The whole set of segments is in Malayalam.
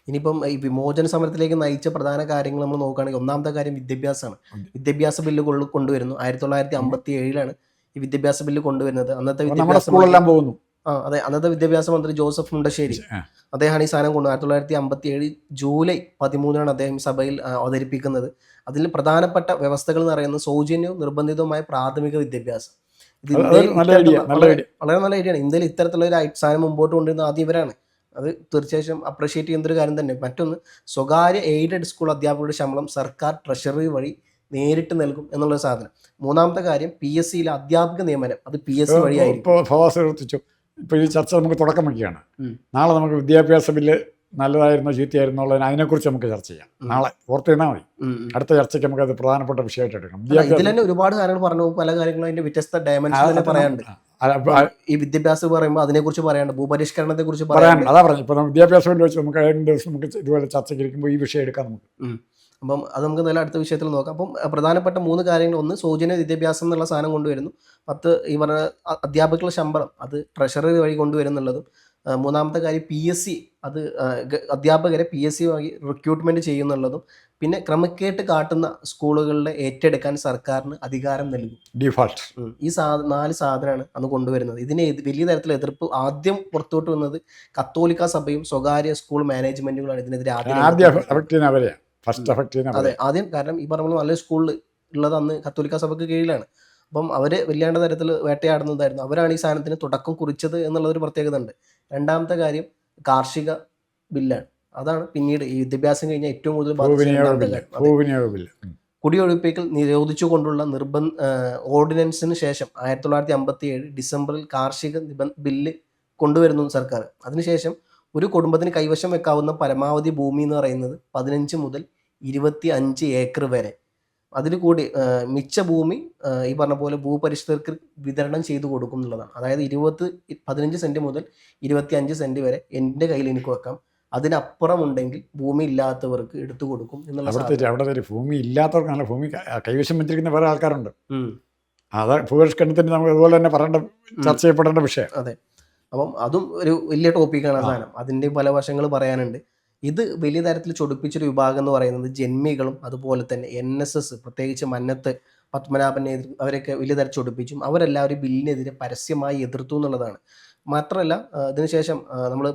ഇനിയിപ്പം ഈ വിമോചന സമരത്തിലേക്ക് നയിച്ച പ്രധാന കാര്യങ്ങൾ നമ്മൾ നോക്കുകയാണെങ്കിൽ ഒന്നാമത്തെ കാര്യം വിദ്യാഭ്യാസമാണ്. വിദ്യാഭ്യാസ ബില്ല് കൊണ്ടുവരുന്നു. 1957 ഈ വിദ്യാഭ്യാസ ബില്ല് കൊണ്ടുവരുന്നത്. അന്നത്തെ വിദ്യാഭ്യാസ മന്ത്രി പോകുന്നു. അതെ, അന്നത്തെ വിദ്യാഭ്യാസ മന്ത്രി ജോസഫ് മുണ്ടശ്ശേരി അദ്ദേഹമാണ് ഈ സാധനം കൊണ്ടു 1957 ജൂലൈ 13 അദ്ദേഹം സഭയിൽ അവതരിപ്പിക്കുന്നത്. അതിൽ പ്രധാനപ്പെട്ട വ്യവസ്ഥകൾ എന്ന് പറയുന്നത് സൗജന്യവും നിർബന്ധിതവുമായ പ്രാഥമിക വിദ്യാഭ്യാസം. ഇത് ഇന്ത്യയിൽ വളരെ നല്ല ഐഡിയയാണ്. ഇന്ത്യയിൽ ഇത്തരത്തിലുള്ള ഒരു സാധനം മുമ്പോട്ട് കൊണ്ടുവരുന്ന ആദ്യം ഇവരാണ്. അത് തീർച്ചയായും അപ്രീഷിയേറ്റ് ചെയ്യുന്ന ഒരു കാര്യം തന്നെ. മറ്റൊന്ന്, സ്വകാര്യ എയ്ഡഡ് സ്കൂൾ അധ്യാപകരുടെ ശമ്പളം സർക്കാർ ട്രഷറി വഴി നേരിട്ട് നൽകും എന്നുള്ള സാധനം. മൂന്നാമത്തെ കാര്യം PSCയിലെ അധ്യാപക നിയമനം അത് PSC വഴിയായിരിക്കും. ഇപ്പോൾ ഈ ചർച്ച നമുക്ക് തുടക്കം വയ്ക്കുകയാണ്. നാളെ നമുക്ക് വിദ്യാഭ്യാസ ബില്ല് നല്ലതായിരുന്നോ ചീത്തയായിരുന്നോ ഉള്ളതിന് അതിനെക്കുറിച്ച് നമുക്ക് ചർച്ച ചെയ്യാം. നാളെ ഓർത്തിരുന്നാൽ മതി. അടുത്ത ചർച്ചയ്ക്ക് നമുക്ക് അത് പ്രധാനപ്പെട്ട വിഷയമായിട്ട് എടുക്കണം. ഇതിൽ തന്നെ ഒരുപാട് കാര്യങ്ങൾ പറഞ്ഞു, പല കാര്യങ്ങളും അതിന്റെ വ്യത്യസ്ത ഡയമെൻഷൻ തന്നെ പറയാനുണ്ട്. ഈ വിദ്യാഭ്യാസം പറയുമ്പോൾ അതിനെക്കുറിച്ച് പറയാനുണ്ട്, ഭൂപരിഷ്കരണത്തെ കുറിച്ച് പറയാനുണ്ട്. അതാ പറഞ്ഞു. ഇപ്പോൾ വിദ്യാഭ്യാസ ബില്ല് വെച്ച് നമുക്ക് ഏതെങ്കിലും ദിവസം നമുക്ക് ഇതുപോലെ ചർച്ചയ്ക്ക് ഇരിക്കുമ്പോൾ ഈ വിഷയം എടുക്കാം നമുക്ക്. അപ്പം അത് നമുക്ക് നല്ല അടുത്ത വിഷയത്തിൽ നോക്കാം. അപ്പം പ്രധാനപ്പെട്ട 3 കാര്യങ്ങൾ: ഒന്ന്, സൗജന്യ വിദ്യാഭ്യാസം എന്നുള്ള സാധനം കൊണ്ടുവരുന്നു. 10 ഈ പറഞ്ഞ അധ്യാപകരുടെ ശമ്പളം അത് ട്രഷറി വഴി കൊണ്ടുവരുന്നുള്ളതും. മൂന്നാമത്തെ കാര്യം PSC അത് അധ്യാപകരെ PSC വഴി റിക്രൂട്ട്മെന്റ് ചെയ്യുന്നുള്ളതും. പിന്നെ ക്രമക്കേട്ട് കാട്ടുന്ന സ്കൂളുകളിലെ ഏറ്റെടുക്കാൻ സർക്കാരിന് അധികാരം നൽകും, ഡിഫാൾട്ട്. ഈ 4 സാധനമാണ് അന്ന് കൊണ്ടുവരുന്നത്. ഇതിന് വലിയ തരത്തിലുള്ള എതിർപ്പ് ആദ്യം പുറത്തോട്ട് വന്നത് കത്തോലിക്ക സഭയും സ്വകാര്യ സ്കൂൾ മാനേജ്മെന്റുകളാണ് ഇതിനെതിരെ അതെ ആദ്യം. കാരണം ഈ പറഞ്ഞ നല്ല സ്കൂളിൽ ഉള്ളത് അന്ന് കത്തോലിക്ക സഭയ്ക്ക് കീഴിലാണ്. അപ്പം അവര് വല്ലാണ്ട് തരത്തിൽ വേട്ടയാടുന്നതായിരുന്നു. അവരാണ് ഈ സാധനത്തിന് തുടക്കം കുറിച്ചത് എന്നുള്ളൊരു പ്രത്യേകത ഉണ്ട്. രണ്ടാമത്തെ കാര്യം കാർഷിക ബില്ലാണ്. അതാണ് പിന്നീട് ഈ വിദ്യാഭ്യാസം കഴിഞ്ഞാൽ ഏറ്റവും കൂടുതൽ കുടിയൊഴിപ്പിക്കൽ നിരോധിച്ചുകൊണ്ടുള്ള ഓർഡിനൻസിന് ശേഷം 1957 ഡിസംബറിൽ കാർഷിക ബില്ല് കൊണ്ടുവരുന്നു സർക്കാർ. അതിനുശേഷം ഒരു കുടുംബത്തിന് കൈവശം വെക്കാവുന്ന പരമാവധി ഭൂമി എന്ന് പറയുന്നത് 15 മുതൽ 25 ഏക്കർ വരെ. അതിൽ കൂടി മിച്ച ഭൂമി ഈ പറഞ്ഞ പോലെ ഭൂപരിഷ്കർക്ക് വിതരണം ചെയ്തു കൊടുക്കും എന്നുള്ളതാണ്. അതായത് 15 സെന്റ് മുതൽ 25 സെന്റ് വരെ എൻ്റെ കയ്യിൽ എനിക്ക് വെക്കാം, അതിനപ്പുറം ഉണ്ടെങ്കിൽ ഭൂമി ഇല്ലാത്തവർക്ക് എടുത്തു കൊടുക്കും എന്നുള്ള. ഭൂമി ഇല്ലാത്തവർക്കാണ് ഭൂമി കൈവശം വെച്ചിരിക്കുന്ന വേറെ ആൾക്കാരുണ്ട്. അത് ഭൂപരിഷ്കരണത്തിന് നമുക്ക് അതുപോലെ തന്നെ ചർച്ച ചെയ്യപ്പെടേണ്ട വിഷയം. അതെ. അപ്പം അതും ഒരു വലിയ ടോപ്പിക്കാണ്. സാധനം അതിൻ്റെ പല വശങ്ങൾ പറയാനുണ്ട്. ഇത് വലിയ തരത്തിൽ ചൊടിപ്പിച്ചൊരു വിഭാഗം എന്ന് പറയുന്നത് ജന്മികളും അതുപോലെ തന്നെ NSS, പ്രത്യേകിച്ച് മന്നത്ത് പത്മനാഭനെ അവരൊക്കെ വലിയ തരം ചൊടിപ്പിച്ചും. അവരെല്ലാവരും ബില്ലിനെതിരെ പരസ്യമായി എതിർത്തു എന്നുള്ളതാണ്. മാത്രമല്ല ഇതിനുശേഷം നമ്മൾ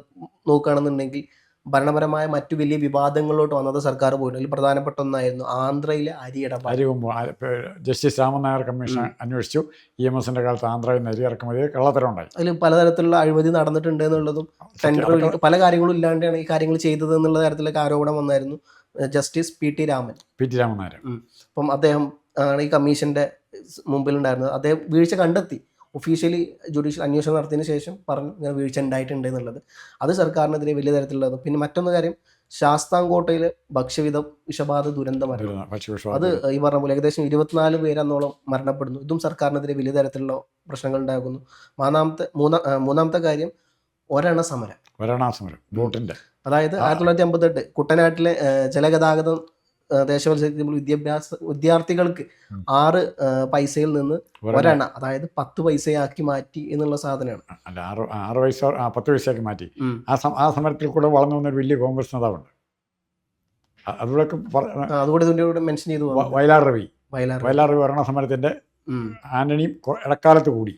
നോക്കുകയാണെന്നുണ്ടെങ്കിൽ ഭരണപരമായ മറ്റു വലിയ വിവാദങ്ങളിലോട്ട് വന്നത് സർക്കാർ പോയിട്ട്. അതിൽ പ്രധാനപ്പെട്ട ഒന്നായിരുന്നു ആന്ധ്രയിലെ അരി ജസ്റ്റിസ് രാമൻ നായർ കമ്മീഷൻ അന്വേഷിച്ചു. EMSന്റെ കാലത്ത് ആന്ധ്രയിൽ നിന്ന് അരി ഇറക്കുമതി കള്ളത്തരം ഉണ്ടായി. അതിൽ പലതരത്തിലുള്ള അഴിമതി നടന്നിട്ടുണ്ട് എന്നുള്ളതും ടെൻഡർ പല കാര്യങ്ങളും ഇല്ലാണ്ടാണ് ഈ കാര്യങ്ങൾ ചെയ്തത് എന്നുള്ള തരത്തിലൊക്കെ ആരോപണം വന്നായിരുന്നു. Justice PT Raman Nair. അപ്പം അദ്ദേഹം ആണ് ഈ കമ്മീഷന്റെ മുമ്പിലുണ്ടായിരുന്നത്. അദ്ദേഹം വീഴ്ച കണ്ടെത്തി. ഒഫീഷ്യലി ജുഡീഷ്യൽ അന്വേഷണം നടത്തിയതിനു ശേഷം പറഞ്ഞു ഇങ്ങനെ വീഴ്ച ഉണ്ടായിട്ടുണ്ട് എന്നുള്ളത്. അത് സർക്കാരിനെതിരെ വലിയ തരത്തിലുള്ളത്. പിന്നെ മറ്റൊന്ന് കാര്യം, ശാസ്താംകോട്ടയിലെ വിഷബാധ ദുരന്തമായിരുന്നു. അത് ഈ പറഞ്ഞ പോലെ ഏകദേശം 24 പേര് അന്നോളം മരണപ്പെടുന്നു. ഇതും സർക്കാരിനെതിരെ വലിയ തരത്തിലുള്ള പ്രശ്നങ്ങൾ ഉണ്ടാകുന്നു. മൂന്നാമത്തെ കാര്യം ഒരണ സമരം. അതായത് 1958 കുട്ടനാട്ടിലെ ജലഗതാഗതം വിദ്യാർത്ഥികൾക്ക് 6 പൈസയിൽ നിന്ന് ഒരെണ്ണ, അതായത് 10 പൈസയാക്കി മാറ്റി എന്നുള്ള സാധനമാണ്. 10 പൈസയാക്കി മാറ്റി. ആ സമരത്തിൽ കൂടെ വളർന്നു വന്നൊരു വലിയ കോൺഗ്രസ് നേതാവുണ്ട്. അതുകൂടെ മെൻഷൻ ചെയ്തു. വയലാർ രവി ഒരെണ്ണ സമരത്തിന്റെ ആന്റണിയും ഇടക്കാലത്ത് കൂടി.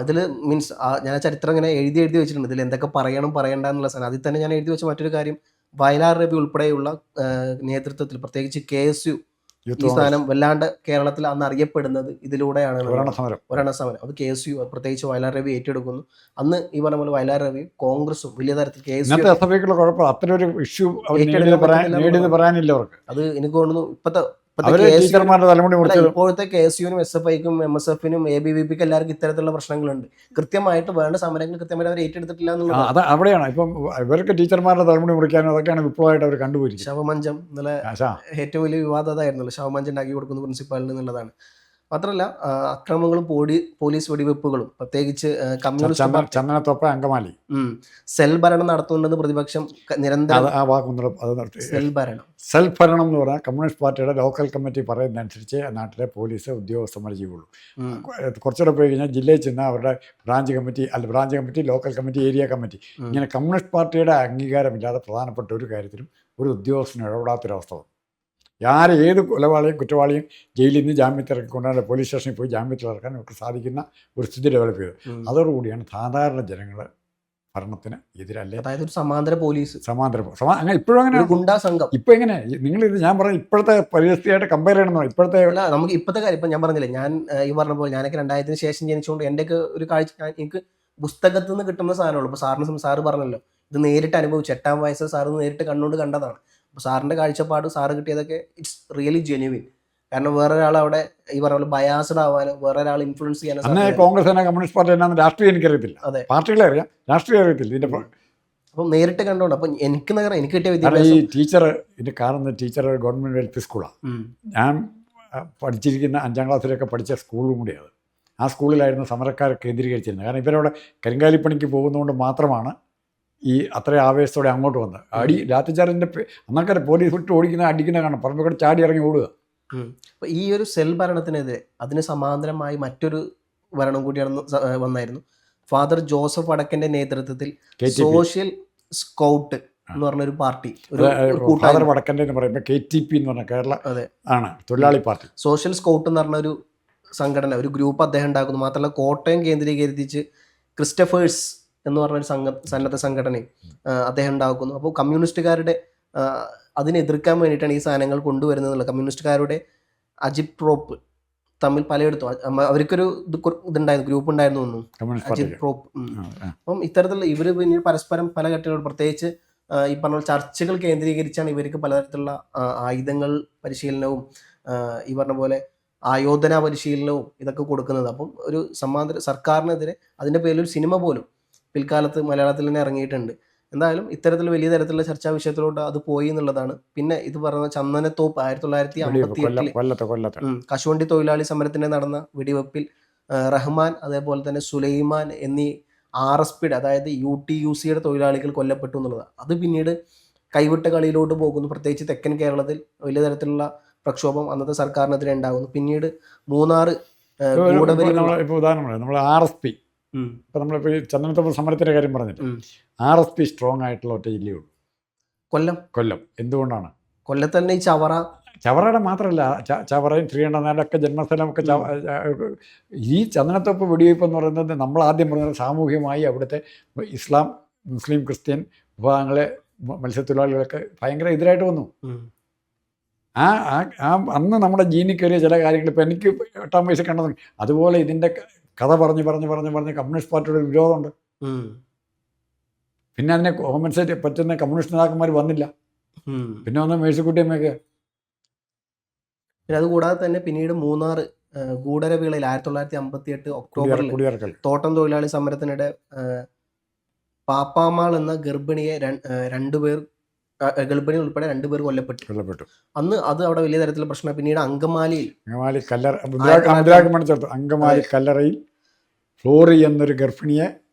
ഇതിൽ മീൻസ് ഞാൻ ചരിത്രം ഇങ്ങനെ എഴുതി വെച്ചിട്ടുണ്ട്. ഇതിൽ എന്തൊക്കെ പറയണ്ട എന്നുള്ള സാധനം. അതിൽ തന്നെ ഞാൻ എഴുതി വെച്ച മറ്റൊരു കാര്യം, വയലാർ രവി ഉൾപ്പെടെയുള്ള നേതൃത്വത്തിൽ പ്രത്യേകിച്ച് KSU ഈ സ്ഥാനം വല്ലാണ്ട് കേരളത്തിൽ അന്ന് അറിയപ്പെടുന്നത് ഇതിലൂടെയാണ്. ഒരെണ്ണ സമരം അത് KSU പ്രത്യേകിച്ച് വയലാർ രവി ഏറ്റെടുക്കുന്നു. അന്ന് ഈ പറഞ്ഞ പോലെ വയലാർ രവി കോൺഗ്രസും വലിയ തരത്തിൽ KSU അത് എനിക്ക് തോന്നുന്നു ഇപ്പോഴത്തെ KSUവിനും SFIക്കും MSFനും ABVPക്കും എല്ലാവർക്കും ഇത്തരത്തിലുള്ള പ്രശ്നങ്ങളുണ്ട്. കൃത്യമായിട്ട് വേണ്ട സമരങ്ങൾ കൃത്യമായിട്ട് അവർ ഏറ്റെടുത്തിട്ടില്ല എന്നുള്ളത് അവിടെയാണ്. ഇപ്പം ഇവർക്ക് ടീച്ചർമാരുടെ തലമുടി മുറിക്കാനും അതൊക്കെയാണ് വിപ്ലവമായിട്ട് അവർ കണ്ടുപോയി. ശവമഞ്ചം ഇന്നലെ ഏറ്റവും വലിയ വിവാദം അതായിരുന്നല്ലോ, ശവമഞ്ചം ഉണ്ടാക്കി കൊടുക്കുന്ന പ്രിൻസിപ്പാളിന് എന്നുള്ളതാണ്. മാത്രമല്ല അക്രമങ്ങളും പോലീസ് വെടിവെപ്പുകളും പ്രത്യേകിച്ച് കമ്മ്യൂണിസ്റ്റ് പാർട്ടി ചന്ദനത്തോപ്പ അങ്കമാലി സെൽ ഭരണം നടത്തുന്നുണ്ടെന്ന് പ്രതിപക്ഷം നിരന്തരം ആ വാക്കൊന്നും അത് നിർത്തി. സെൽ ഭരണം സെൽഫ് ഭരണം എന്ന് പറഞ്ഞാൽ കമ്മ്യൂണിസ്റ്റ് പാർട്ടിയുടെ ലോക്കൽ കമ്മിറ്റി പറയുന്നതനുസരിച്ച് നാട്ടിലെ പോലീസ് ഉദ്യോഗസ്ഥന്മാർ ചെയ്യുള്ളൂ. കുറച്ചുകൂടെ പോയി കഴിഞ്ഞാൽ ജില്ലയിൽ ചെന്ന് അവരുടെ branch committee local committee area committee ഇങ്ങനെ കമ്മ്യൂണിസ്റ്റ് പാർട്ടിയുടെ അംഗീകാരമില്ലാതെ പ്രധാനപ്പെട്ട ഒരു കാര്യത്തിലും ഒരു ഉദ്യോഗസ്ഥന് ഇടപെടാത്തൊരവസ്ഥ വന്നു. ഏത് കൊലവാളിയും കുറ്റവാളിയും ജയിലിൽ നിന്ന് ജാമ്യത്തിറക്കി കൊണ്ടുവന്ന പോലീസ് സ്റ്റേഷനിൽ പോയി ജാമ്യത്തിലിറക്കാൻ അവർക്ക് സാധിക്കുന്ന ഒരു സ്ഥിതി ഡെവലപ്പ് ചെയ്തു. അതോടുകൂടിയാണ് സാധാരണ ജനങ്ങൾ ഭരണത്തിന് എതിരല്ലേ, അതായത് ഒരു സമാന്തര പോലീസ്, അങ്ങനെ ഇപ്പോഴും അങ്ങനെ ഗുണ്ടാ സംഘം. ഇപ്പം എങ്ങനെ നിങ്ങളിത് ഞാൻ പറഞ്ഞ ഇപ്പോഴത്തെ പരിസ്ഥിതിയായിട്ട് കമ്പയർ ചെയ്യണമെന്നോ ഇപ്പോഴത്തെ നമുക്ക് ഇപ്പോഴത്തെ കാര്യം ഇപ്പം ഞാൻ പറഞ്ഞില്ലേ, ഞാൻ ഈ പറഞ്ഞ പോലെ ഞാനൊക്കെ 2000-ന് ശേഷം ജനിച്ചുകൊണ്ട് എൻ്റെയൊക്കെ ഒരു കാഴ്ച എനിക്ക് പുസ്തകത്തിൽ നിന്ന് കിട്ടുന്ന സാധനമുള്ളൂ. ഇപ്പോൾ സാറ് പറഞ്ഞല്ലോ ഇത് നേരിട്ട് അനുഭവിച്ചു, 8-ാം വയസ്സിൽ സാറ് നേരിട്ട് കണ്ടുകൊണ്ട് കണ്ടതാണ്. അപ്പോൾ സാറിൻ്റെ കാഴ്ചപ്പാട് സാറ് കിട്ടിയതൊക്കെ ഇറ്റ്സ് റിയലി ജെന്യുവിൻ. കാരണം വേറൊരാൾ അവിടെ ഈ പറഞ്ഞ പോലെ ബയാസ്ഡ് ആവാനോ വേറൊരാൾ ഇൻഫ്ലുവൻസ് ചെയ്യാനോ. അന്നേ കോൺഗ്രസ് കമ്മ്യൂണിസ്റ്റ് പാർട്ടി എന്നാന്ന് രാഷ്ട്രീയം എനിക്കറിയത്തില്ല, അതെ പാർട്ടികളെ അറിയാം, രാഷ്ട്രീയം അറിയത്തില്ല. ഇതിൻ്റെ അപ്പം നേരിട്ട് കണ്ടോണ്ട് അപ്പം എനിക്ക് കിട്ടിയ ഈ വിദ്യാഭ്യാസം ടീച്ചർ ഇതിൻ്റെ കാണുന്ന ടീച്ചർ ഗവൺമെൻറ് എൽ പി സ്കൂളാണ്. ഞാൻ പഠിച്ചിരിക്കുന്ന 5-ാം ക്ലാസ്സിലൊക്കെ പഠിച്ച സ്കൂളും കൂടിയാണ്. ആ സ്കൂളിലായിരുന്നു സമരക്കാരെ കേന്ദ്രീകരിച്ചിരുന്നത്. കാരണം ഇവരവിടെ കരിങ്കാലിപ്പണിക്ക് പോകുന്നതുകൊണ്ട് മാത്രമാണ് ഈ അത്രയും ആവേശത്തോടെ അങ്ങോട്ട് വന്നത്. ലാത്തിച്ചാറിൻ്റെ അന്നൊക്കെ പോലീസ് വിട്ട് ഓടിക്കുന്ന അടിക്കുന്ന കാണാം, പറമ്പിൽ കൂടെ ചാടി ഇറങ്ങി ഓടുക. അപ്പോൾ ഈ ഒരു സെൽ ഭരണത്തിനെതിരെ അതിന് സമാന്തരമായി മറ്റൊരു ഭരണം കൂടിയാണ് വന്നായിരുന്നു. ഫാദർ ജോസഫ് വടക്കൻ്റെ നേതൃത്വത്തിൽ സോഷ്യൽ സ്കൗട്ട് എന്ന് പറഞ്ഞൊരു പാർട്ടി, ഫാദർ വടക്കൻ്റെ എന്ന് പറയുമ്പോൾ KTP എന്ന് പറഞ്ഞ കേരള ആണ് തൊഴിലാളി പാർട്ടി. സോഷ്യൽ സ്കൗട്ട് എന്ന് പറഞ്ഞ ഒരു സംഘടന, ഒരു ഗ്രൂപ്പ് അദ്ദേഹം ഉണ്ടാക്കുന്നു. മാത്രമല്ല കോട്ടയം കേന്ദ്രീകരിച്ച് ക്രിസ്റ്റഫേഴ്സ് എന്ന് പറഞ്ഞൊരു സന്നദ്ധ സംഘടനയും അദ്ദേഹം ഉണ്ടാക്കുന്നു. അപ്പോൾ കമ്മ്യൂണിസ്റ്റുകാരുടെ അതിനെ എതിർക്കാൻ വേണ്ടിയിട്ടാണ് ഈ സാധനങ്ങൾ കൊണ്ടുവരുന്നത്. കമ്മ്യൂണിസ്റ്റുകാരുടെ അജിപ്രോപ്പ് തമ്മിൽ പലയിടത്തും അവർക്കൊരു ഇതുണ്ടായിരുന്നു, ഗ്രൂപ്പ് ഉണ്ടായിരുന്നു തോന്നുന്നു, അജിപ്രോപ്പ്. അപ്പം ഇത്തരത്തിലുള്ള ഇവർ പിന്നീട് പരസ്പരം പല ഘട്ടങ്ങളും പ്രത്യേകിച്ച് ഈ പറഞ്ഞ ചർച്ചകൾ കേന്ദ്രീകരിച്ചാണ് ഇവർക്ക് പലതരത്തിലുള്ള ആയുധങ്ങൾ പരിശീലനവും ഈ പറഞ്ഞ പോലെ ആയോധന പരിശീലനവും ഇതൊക്കെ കൊടുക്കുന്നത്. അപ്പം ഒരു സമാന്തര സർക്കാരിനെതിരെ അതിൻ്റെ പേരിലൊരു സിനിമ പോലും പിൽക്കാലത്ത് മലയാളത്തിൽ തന്നെ ഇറങ്ങിയിട്ടുണ്ട്. എന്തായാലും ഇത്തരത്തിൽ വലിയ തരത്തിലുള്ള ചർച്ചാ വിഷയത്തിലോട്ട് അത് പോയി എന്നുള്ളതാണ്. പിന്നെ ഇത് പറഞ്ഞ ചന്ദനത്തോപ്പ് 1958 കശുവണ്ടി തൊഴിലാളി സമരത്തിന് നടന്ന വെടിവെപ്പിൽ റഹ്മാൻ അതേപോലെ തന്നെ സുലൈമാൻ എന്നീ RSPയുടെ അതായത് UTUCയുടെ തൊഴിലാളികൾ കൊല്ലപ്പെട്ടു എന്നുള്ളതാണ്. അത് പിന്നീട് കൈവിട്ട കളിയിലോട്ട് പോകുന്നു. പ്രത്യേകിച്ച് തെക്കൻ കേരളത്തിൽ വലിയ തരത്തിലുള്ള പ്രക്ഷോഭം അന്നത്തെ സർക്കാരിനെതിരെ ഉണ്ടാകുന്നു. പിന്നീട് മൂന്നാർ ഇപ്പോൾ ഉദാഹരണം നമ്മൾ RSP ഇപ്പം നമ്മളിപ്പോൾ ഈ ചന്ദനത്തോപ്പ് സമരത്തിൻ്റെ കാര്യം പറഞ്ഞിട്ട് RSP സ്ട്രോങ് ആയിട്ടുള്ള ഒറ്റ ജില്ലയുള്ളൂ, കൊല്ലം. എന്തുകൊണ്ടാണ്? കൊല്ലത്ത് തന്നെ ഈ ചവറയുടെ മാത്രമല്ല, ചവറയും ശ്രീകണ്ഠനാഥൊക്കെ ജന്മസ്ഥലമൊക്കെ ഈ ചന്ദനത്തോപ്പ് വെടിവയ്പ്പ് എന്ന് പറയുന്നത് നമ്മൾ ആദ്യം പറഞ്ഞത് സാമൂഹികമായി അവിടുത്തെ ഇസ്ലാം, മുസ്ലിം, ക്രിസ്ത്യൻ വിഭാഗങ്ങളെ മത്സ്യത്തൊഴിലാളികളൊക്കെ ഭയങ്കര എതിരായിട്ട് വന്നു. അന്ന് നമ്മുടെ ജീനിൽ കയറിയ ചില കാര്യങ്ങൾ ഇപ്പോൾ എനിക്ക് 8-ാം വയസ്സിൽ കണ്ടത്. അതുപോലെ ഇതിൻ്റെ കഥ പറഞ്ഞ് കമ്മ്യൂണിസ്റ്റ് പാർട്ടിയുടെ വിരോധമുണ്ട്. പിന്നെ അതിനെ കോമ്പൻസേറ്റ് പറ്റുന്ന കമ്മ്യൂണിസ്റ്റ് നേതാക്കന്മാർ വന്നില്ല. പിന്നെ വന്ന് മേഴ്സിക്കുട്ടിയമ്മയൊക്കെ. പിന്നെ അതുകൂടാതെ തന്നെ പിന്നീട് മൂന്നാർ ഗൂഢരവിളയിൽ 1958 ഒക്ടോബറിൽ തോട്ടം തൊഴിലാളി സമരത്തിനിടെ പാപ്പാമാൾ എന്ന ഗർഭിണി ഉൾപ്പെടെ 2 പേർ കൊല്ലപ്പെട്ടു. അന്ന് അത് അവിടെ വലിയ തരത്തിലുള്ള പ്രശ്നം. പിന്നീട് അങ്കമാലി കല്ലറയിൽ ഫ്ലോറി എന്നൊരു ഗർഭിണിയെ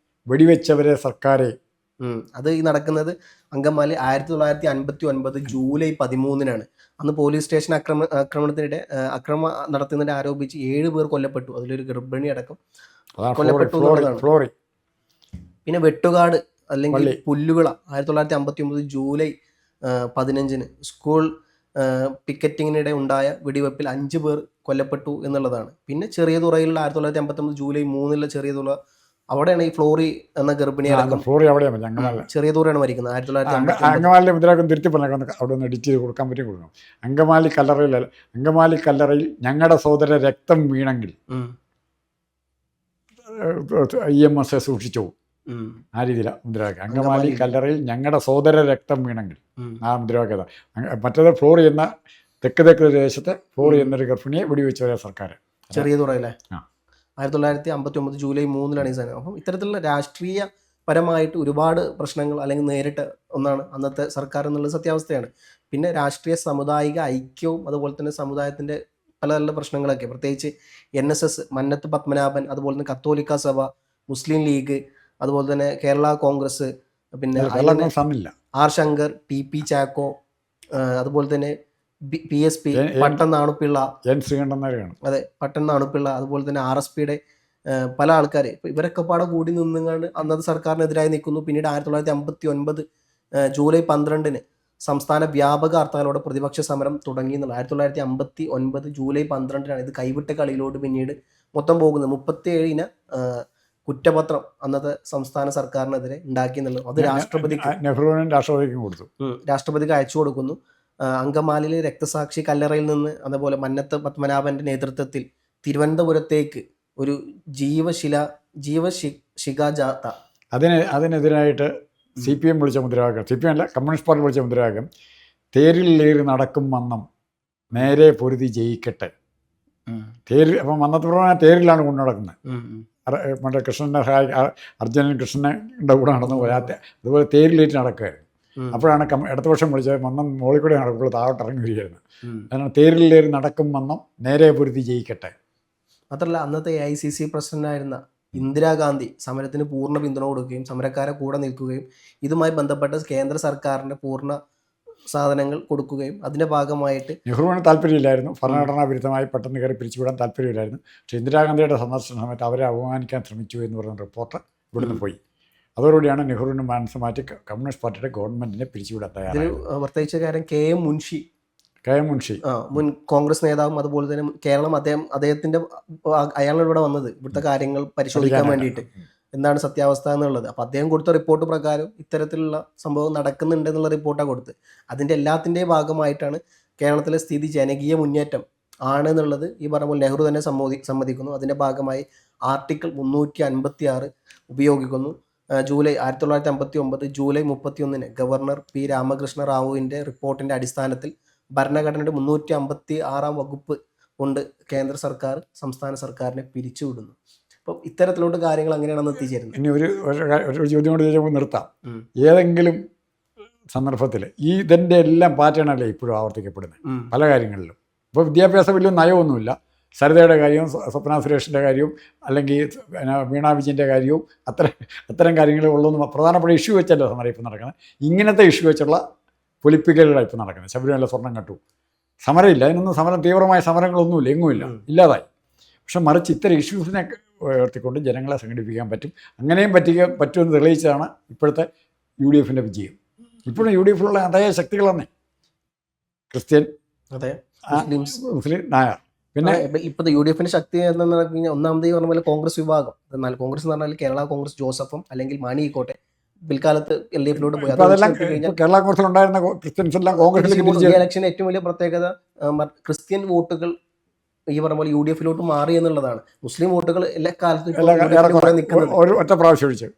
വെടിവെച്ചവരെ സർക്കാരെ. അത് ഈ നടക്കുന്നത് അങ്കമാലി 1959 ജൂലൈ 13-നാണ്. അന്ന് പോലീസ് സ്റ്റേഷൻ ആക്രമണത്തിനിടെ അക്രമം നടത്തുന്നതിനെ ആരോപിച്ച് 7 പേർ കൊല്ലപ്പെട്ടു. അതിലൊരു ഗർഭിണി അടക്കം കൊല്ലപ്പെട്ടു എന്നുള്ളതാണ്. പിന്നെ വെട്ടുകാട് അല്ലെങ്കിൽ പുല്ലുവിള 1959 ജൂലൈ 15-ന് സ്കൂൾ പിക്കറ്റിങ്ങിനിടെ ഉണ്ടായ വെടിവെപ്പിൽ 5 പേർ കൊല്ലപ്പെട്ടു എന്നുള്ളതാണ്. പിന്നെ ചെറിയ തുറയിലുള്ള 1959 ജൂലൈ 3-ലെ ചെറിയ തുറ, അവിടെയാണ് ഈ ഫ്ലോറി എന്ന ഗർഭിണി ചെറിയ തുറയാണ് മരിക്കുന്നത്. 1959 അങ്കമാലി കല്ലറയിൽ ഞങ്ങളുടെ സഹോദര രക്തം വീണെങ്കിൽ EMS സൂക്ഷിച്ചു. ആ രീതിയിലാണ് മുദ്രാവാക്യം. അങ്കമാലി കല്ലറയിൽ ഞങ്ങളുടെ സഹോദര രക്തം വീണെങ്കിൽ ആ മുദ്രാവാക്യത. മറ്റേത് ഫ്ലോറി എന്ന തെക്ക് ദേശത്തെ ഫ്ലോറി എന്നൊരു ഗർഭിണിയെ വെടിവെച്ച സർക്കാർ ചെറിയ തുറയിലെ 1959 ജൂലൈ 3-ലാണ് ഈ സാധനം. അപ്പം ഇത്തരത്തിലുള്ള രാഷ്ട്രീയപരമായിട്ട് ഒരുപാട് പ്രശ്നങ്ങൾ അല്ലെങ്കിൽ നേരിട്ട് ഒന്നാണ് അന്നത്തെ സർക്കാർ എന്നുള്ളത് സത്യാവസ്ഥയാണ്. പിന്നെ രാഷ്ട്രീയ സാമുദായിക ഐക്യവും അതുപോലെ തന്നെ സമുദായത്തിൻ്റെ പല പല പ്രശ്നങ്ങളൊക്കെ, പ്രത്യേകിച്ച് NSS, മന്നത്ത് പത്മനാഭൻ, അതുപോലെ തന്നെ കത്തോലിക്ക സഭ, മുസ്ലിം ലീഗ്, അതുപോലെ തന്നെ കേരള കോൺഗ്രസ്, പിന്നെ ആർ ശങ്കർ, TP ചാക്കോ, അതുപോലെ തന്നെ PSP, പട്ടം നാണുപിള്ള, അതെ പട്ടം നാണുപിള്ള, അതുപോലെ തന്നെ RSPയുടെ പല ആൾക്കാർ, ഇവരൊക്കെ പാടെ കൂടി നിന്നുകൊണ്ട് അന്നത്തെ സർക്കാരിനെതിരായി നിൽക്കുന്നു. പിന്നീട് 1959 ജൂലൈ 12 സംസ്ഥാന വ്യാപക ഹർത്താലോടെ പ്രതിപക്ഷ സമരം തുടങ്ങി എന്നുള്ളത്. 1959 ജൂലൈ 12 ഇത് കൈവിട്ട കളിയിലോട്ട് പിന്നീട് മൊത്തം പോകുന്നത്. 37 കുറ്റപത്രം അന്നത്തെ സംസ്ഥാന സർക്കാരിനെതിരെ ഉണ്ടാക്കി എന്നുള്ളത്. അത് രാഷ്ട്രപതിക്ക് അയച്ചു കൊടുക്കുന്നു. അങ്കമാലിയിലെ രക്തസാക്ഷി കല്ലറയിൽ നിന്ന്, അതുപോലെ മന്നത്ത് പത്മനാഭന്റെ നേതൃത്വത്തിൽ തിരുവനന്തപുരത്തേക്ക് ഒരു ജീവശിഖാജാഥ. അതിനെതിരായിട്ട് CPM വിളിച്ച മുദ്രാവാക്യം, CPM അല്ല കമ്മ്യൂണിസ്റ്റ് പാർട്ടി വിളിച്ച മുദ്രാവാക്യം, തേരിലേറി നടക്കും മന്നം നേരെ പൊരുതി ജയിക്കട്ടെ. തേരിൽ അപ്പം മന്നത്ത് തേരിലാണ് കൊണ്ടു നടക്കുന്നത്. മറ്റേ കൃഷ്ണൻ്റെ അർജുനൻ കൃഷ്ണൻ്റെ കൂടെ നടന്നു പോയാത്ത അതുപോലെ തേരിലേറ്റ് നടക്കുകയായിരുന്നു. അപ്പോഴാണ് ഇടതുപക്ഷം വിളിച്ചത് മന്നം മോളിൽ കൂടെ നടക്കുള്ളൂ, താഴോട്ട് ഇറങ്ങി വരികയായിരുന്നു. കാരണം തേരിലേറി നടക്കും മന്നം നേരെ പൊരുതി ജയിക്കട്ടെ. മാത്രമല്ല അന്നത്തെ AICC പ്രസിഡന്റായിരുന്ന ഇന്ദിരാഗാന്ധി സമരത്തിന് പൂർണ്ണ പിന്തുണ കൊടുക്കുകയും സമരക്കാരെ കൂടെ നിൽക്കുകയും ഇതുമായി ബന്ധപ്പെട്ട കേന്ദ്ര സർക്കാരിൻ്റെ പൂർണ്ണ സാധനങ്ങൾ കൊടുക്കുകയും അതിൻ്റെ ഭാഗമായിട്ട് നെഹ്റുവിന് താല്പര്യമില്ലായിരുന്നു, ഭരണഘടനാ വിരുദ്ധമായി പെട്ടെന്ന് കയറി പിരിച്ചുവിടാൻ താല്പര്യമില്ലായിരുന്നു. പക്ഷേ ഇന്ദിരാഗാന്ധിയുടെ സന്ദർശന സമയത്ത് അവരെ അപമാനിക്കാൻ ശ്രമിച്ചു എന്ന് പറയുന്ന റിപ്പോർട്ട് ഇവിടുന്ന് പോയി. അതോടുകൂടിയാണ് നെഹ്റുവിന് മനസ്സ് മാറ്റി കമ്മ്യൂണിസ്റ്റ് പാർട്ടിയുടെ ഗവൺമെൻറ്റിനെ പിരിച്ചുവിടാൻ തയ്യാറായത്. പ്രത്യേകിച്ച് കാര്യം KM മുൻഷി, മുൻ കോൺഗ്രസ് നേതാവും, അതുപോലെ തന്നെ കേരളം അദ്ദേഹത്തിന്റെ അയാളാണ് ഇവിടെ വന്നത് ഇവിടുത്തെ കാര്യങ്ങൾ പരിശോധിക്കാൻ വേണ്ടിയിട്ട്, എന്താണ് സത്യാവസ്ഥ എന്നുള്ളത്. അപ്പം അദ്ദേഹം കൊടുത്ത റിപ്പോർട്ട് പ്രകാരം ഇത്തരത്തിലുള്ള സംഭവം നടക്കുന്നുണ്ട് എന്നുള്ള റിപ്പോർട്ടാണ് കൊടുത്ത്. അതിൻ്റെ എല്ലാത്തിൻ്റെയും ഭാഗമായിട്ടാണ് കേരളത്തിലെ സ്ഥിതി ജനകീയ മുന്നേറ്റം ആണ് എന്നുള്ളത് ഈ പറഞ്ഞ പോലെ നെഹ്റു തന്നെ സമ്മതിക്കുന്നു. അതിൻ്റെ ഭാഗമായി ആർട്ടിക്കിൾ 356 ഉപയോഗിക്കുന്നു. 1959 ജൂലൈ 31 ഗവർണർ P. രാമകൃഷ്ണ റാവുവിൻ്റെ റിപ്പോർട്ടിൻ്റെ അടിസ്ഥാനത്തിൽ ഭരണഘടനയുടെ 356 വകുപ്പ് കൊണ്ട് കേന്ദ്ര സർക്കാർ സംസ്ഥാന സർക്കാരിനെ പിരിച്ചുവിടുന്നു. അപ്പം ഇത്തരത്തിലോട്ട് കാര്യങ്ങൾ അങ്ങനെയാണെന്ന് എത്തിച്ചേരുന്നത്. ഇനി ഒരു ചോദ്യം കൊണ്ട് ചോദിച്ചാൽ നിർത്താം. ഏതെങ്കിലും സന്ദർഭത്തിൽ ഇതിൻ്റെ എല്ലാം പാറ്റേണല്ലേ ഇപ്പോഴും ആവർത്തിക്കപ്പെടുന്നത് പല കാര്യങ്ങളിലും. ഇപ്പോൾ വിദ്യാഭ്യാസ വലിയ നയമൊന്നുമില്ല. സരിതയുടെ കാര്യവും സ്വപ്ന സുരേഷിൻ്റെ കാര്യവും അല്ലെങ്കിൽ വീണ വിജയൻ്റെ കാര്യവും അത്തരം കാര്യങ്ങൾ ഉള്ളൊന്നും പ്രധാനപ്പെട്ട ഇഷ്യൂ വെച്ചല്ലോ സമരം ഇപ്പം നടക്കുന്നത്. ഇങ്ങനത്തെ ഇഷ്യൂ വെച്ചുള്ള പൊലിപ്പിക്കലുകളാണ് ഇപ്പം നടക്കുന്നത്. ശബരിമല സ്വർണ്ണം കെട്ടു, സമരമില്ല, അതിനൊന്നും തീവ്രമായ സമരങ്ങളൊന്നുമില്ല, എങ്ങുമില്ല, ഇല്ലാതായി. പക്ഷെ മറിച്ച് ഇത്തരം ഇഷ്യൂസിനെ ഉയർത്തിക്കൊണ്ട് ജനങ്ങളെ സംഘടിപ്പിക്കാൻ പറ്റും. അങ്ങനെയും പറ്റുമെന്ന് തെളിയിച്ചതാണ് ഇപ്പോഴത്തെ UDFൻ്റെ വിജയം. ഇപ്പോഴും UDFിലുള്ള അതേ ശക്തികൾ തന്നെ, ക്രിസ്ത്യൻ, മുസ്ലിം, നായർ. പിന്നെ ഇപ്പോഴത്തെ UDFിൻ്റെ ശക്തി എന്താണെന്ന് പറഞ്ഞു കഴിഞ്ഞാൽ ഒന്നാമത് പറഞ്ഞ പോലെ കോൺഗ്രസ് വിഭാഗം. എന്നാൽ കോൺഗ്രസ് എന്ന് പറഞ്ഞാൽ കേരള കോൺഗ്രസ് ജോസഫും അല്ലെങ്കിൽ മാണിക്കോട്ടെ പിൽക്കാലത്ത് LDFിലോട്ട് പോയി. കേരള കോൺഗ്രസിൽ ഉണ്ടായിരുന്ന ക്രിസ്ത്യൻസ് എല്ലാം കോൺഗ്രസിലേക്ക് ഇലക്ഷന് ഏറ്റവും വലിയ പ്രത്യേകത ക്രിസ്ത്യൻ വോട്ടുകൾ ഈ പറഞ്ഞ പോലെ UDFിലോട്ട് മാറി എന്നുള്ളതാണ്. മുസ്ലിം വോട്ടുകൾ എല്ലാ കാലത്തും ഒറ്റ പ്രാവശ്യം ഒഴിച്ചു.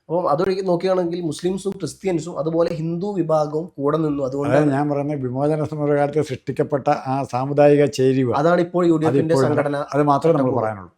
അപ്പം അതൊഴികെ നോക്കുകയാണെങ്കിൽ മുസ്ലിംസും ക്രിസ്ത്യൻസും അതുപോലെ ഹിന്ദു വിഭാഗവും കൂടെ നിന്നു. അതുകൊണ്ട് ഞാൻ പറയുന്നത് വിമോചന സമരകാലത്ത് സൃഷ്ടിക്കപ്പെട്ട ആ സാമുദായിക ചേരിവ് അതാണ് ഇപ്പോൾ UDFിന്റെ സംഘടന. അത് മാത്രമേ നമ്മൾ പറയാനുള്ളൂ.